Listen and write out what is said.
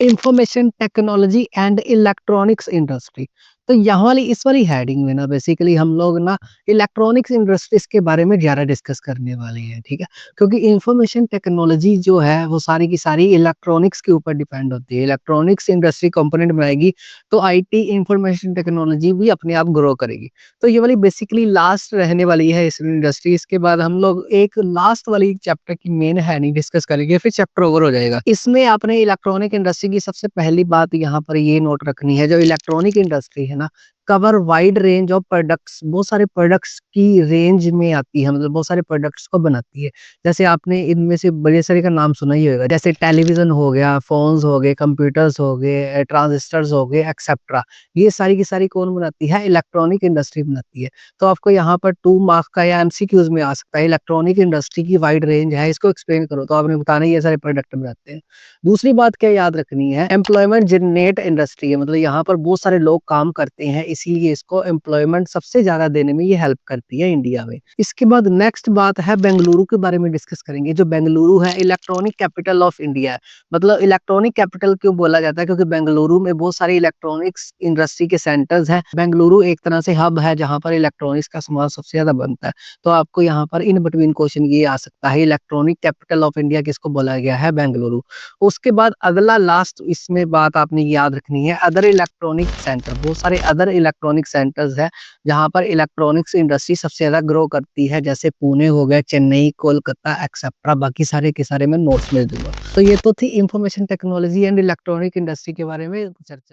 Information technology and electronics industry. तो यहाँ वाली इस वाली हेडिंग में ना बेसिकली हम लोग ना इलेक्ट्रॉनिक्स इंडस्ट्रीज के बारे में ज़्यादा डिस्कस करने वाले हैं, ठीक है? क्योंकि इंफॉर्मेशन टेक्नोलॉजी जो है वो सारी की सारी इलेक्ट्रॉनिक्स के ऊपर डिपेंड होती है। इलेक्ट्रॉनिक्स इंडस्ट्री कंपोनेंट बनाएगी तो आईटी इंफॉर्मेशन टेक्नोलॉजी भी अपने आप ग्रो करेगी। तो ये वाली बेसिकली लास्ट रहने वाली है इस इंडस्ट्री। इसके बाद हम लोग एक लास्ट वाली चैप्टर की मेन हेडिंग डिस्कस करेंगे, फिर चैप्टर ओवर हो जाएगा। इसमें आपने इलेक्ट्रॉनिक इंडस्ट्री की सबसे पहली बात यहाँ पर ये नोट रखनी है, जो इलेक्ट्रॉनिक इंडस्ट्री है ना, cover wide range of products, बहुत सारे प्रोडक्ट्स की रेंज में आती है, मतलब बहुत सारे प्रोडक्ट्स को बनाती है। जैसे आपने इनमें से बड़े सारे का नाम सुना ही होगा, जैसे टेलीविजन हो गया, फोन्स हो गए, कंप्यूटर्स हो गए, ट्रांजिस्टर्स हो गए, एक्सेट्रा। ये सारी की सारी कौन बनाती है? इलेक्ट्रॉनिक इंडस्ट्री बनाती है। तो आपको यहाँ पर 2 मार्क्स का या एमसीक्यूज में आ सकता है, इलेक्ट्रॉनिक इंडस्ट्री की वाइड रेंज है, इसको एक्सप्लेन करो। तो आपने बताना ये सारे प्रोडक्ट बनाते हैं। दूसरी बात क्या याद रखनी है, एम्प्लॉयमेंट जनरेट इंडस्ट्री है, मतलब यहाँ पर बहुत सारे लोग काम करते हैं, इसीलिए इसको एम्प्लॉयमेंट सबसे ज्यादा देने में ये हेल्प करती है इंडिया में। इसके बाद नेक्स्ट बात है बेंगलुरु के बारे में डिस्कस करेंगे। जो बेंगलुरु है इलेक्ट्रॉनिक कैपिटल ऑफ इंडिया है। मतलब इलेक्ट्रॉनिक कैपिटल क्यों बोला जाता है? क्योंकि बेंगलुरु में बहुत सारे इलेक्ट्रॉनिक्स इंडस्ट्री के सेंटर्स हैं। बेंगलुरु एक तरह से हब है जहाँ पर इलेक्ट्रॉनिक्स का सामान सबसे ज्यादा बनता है। तो आपको यहाँ पर इन बिटवीन क्वेश्चन ये आ सकता है, इलेक्ट्रॉनिक कैपिटल ऑफ इंडिया किसको बोला गया है? बेंगलुरु। उसके बाद अगला लास्ट इसमें बात आपने याद रखनी है, अदर इलेक्ट्रॉनिक सेंटर। बहुत सारे अदर इलेक्ट्रॉनिक सेंटर्स है जहाँ पर इलेक्ट्रॉनिक्स इंडस्ट्री सबसे ज्यादा ग्रो करती है, जैसे पुणे हो गया, चेन्नई, कोलकाता एक्सेट्रा। बाकी सारे के सारे मैं नोट्स में दूंगा। तो ये तो थी information technology and electronic industry के बारे में चर्चा।